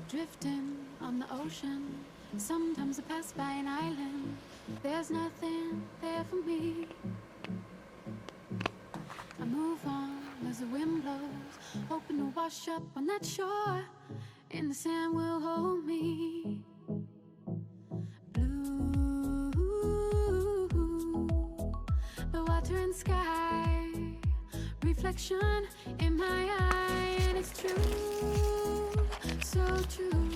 drifting on the ocean. Sometimes I pass by an island. There's nothing there for me. I move on as the wind blows, hoping to wash up on that shore, and the sand will hold me. Blue, the water and sky, reflection in my eye, and it's true, so true,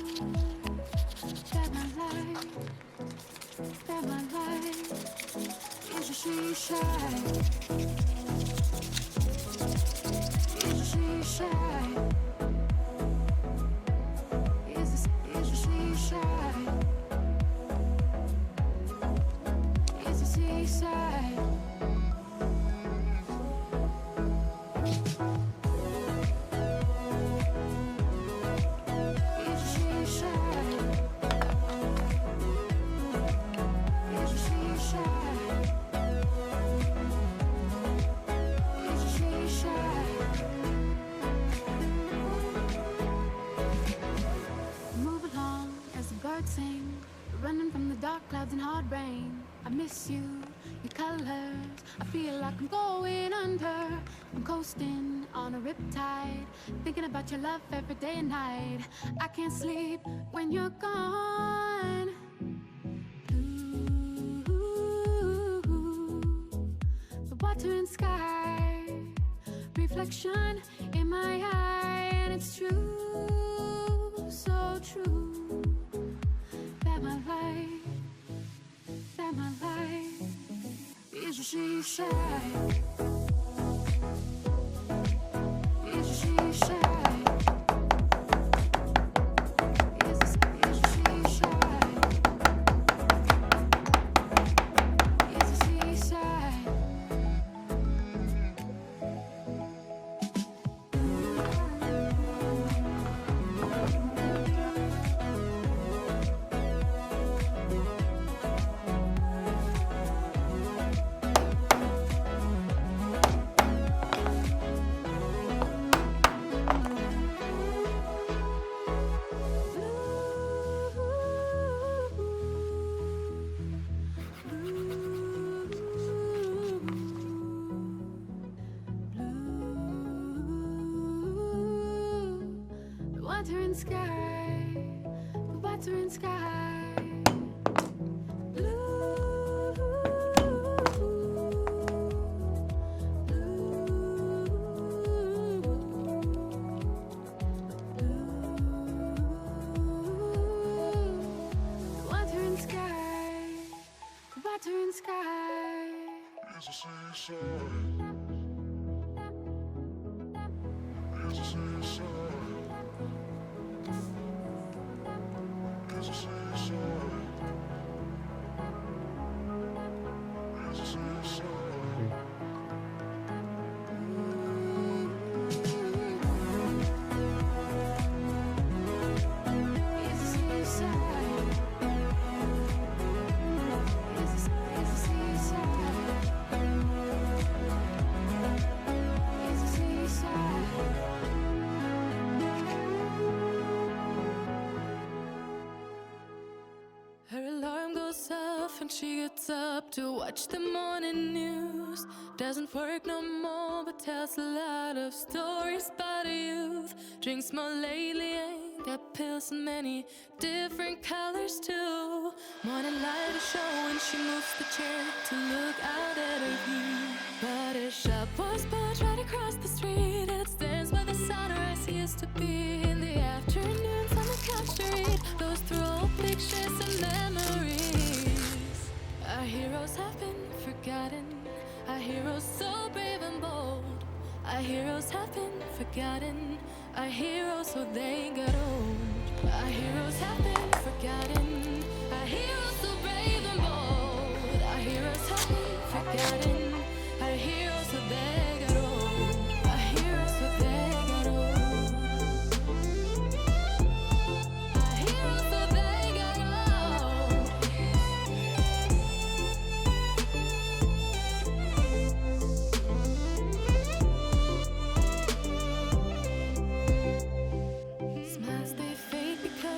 that my life is a she shy. Is a she shy? Is a she shy? Is a seaside? Sing, running from the dark clouds and hard rain. I miss you, your colors. I feel like I'm going under. I'm coasting on a riptide, thinking about your love every day and night. I can't sleep when you're gone. Blue, the water and sky, reflection in my eye, and it's true, so true. That my life is a she shy. Is a she shy. Is a she shy. Is a seaside. Water and sky, the water and sky. Blue, the water and sky, the water and sky. Is a seaside. Is a seaside. Her alarm goes off and she gets up to watch the morning news. Doesn't work no more but tells a lot of stories about her youth. Drinks more lately, ain't got pills in many different colors too. Morning light is showing, she moves the chair to look out at her view. But her shop was built right across the street, and it stands where the sunrise used to be. In the afternoons on the couch to read, goes through old pictures and memories. Our heroes have been forgotten, our heroes so brave and bold. Our heroes have been forgotten, our heroes so they got old. Our heroes have been forgotten, our heroes so brave and bold. Our heroes have been forgotten, our heroes so they got old. Our heroes so they got old. Our heroes so they got old. Smiles they fade because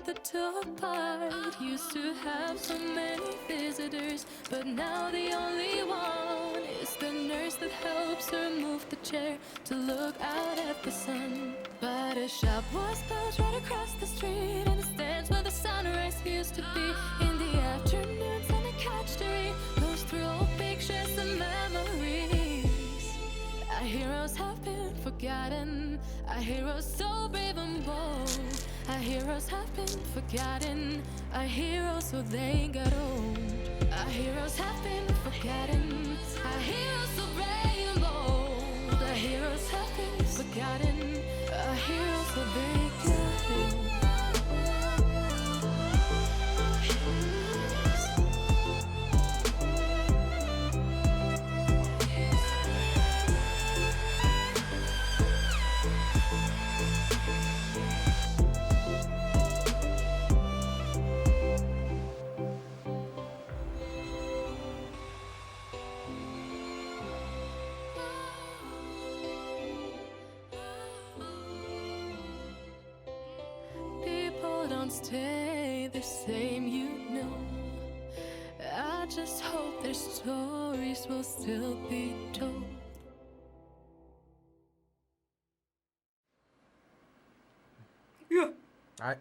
the two apart. Used to have so many visitors, but now the only one is the nurse that helps her move the chair to look out at the sun. But a shop was closed right across the street, and the stands where the sunrise used to be. In the afternoons on the couch to read, goes through old pictures and memories. Our heroes have been forgotten, our heroes so brave and bold. Our heroes have been forgotten, our heroes so they got old. Our heroes have been forgotten, our heroes so brave and bold. Our heroes have been forgotten, our heroes so they got old. People don't stay the same, you know. I just hope their stories will still be told. Đấy,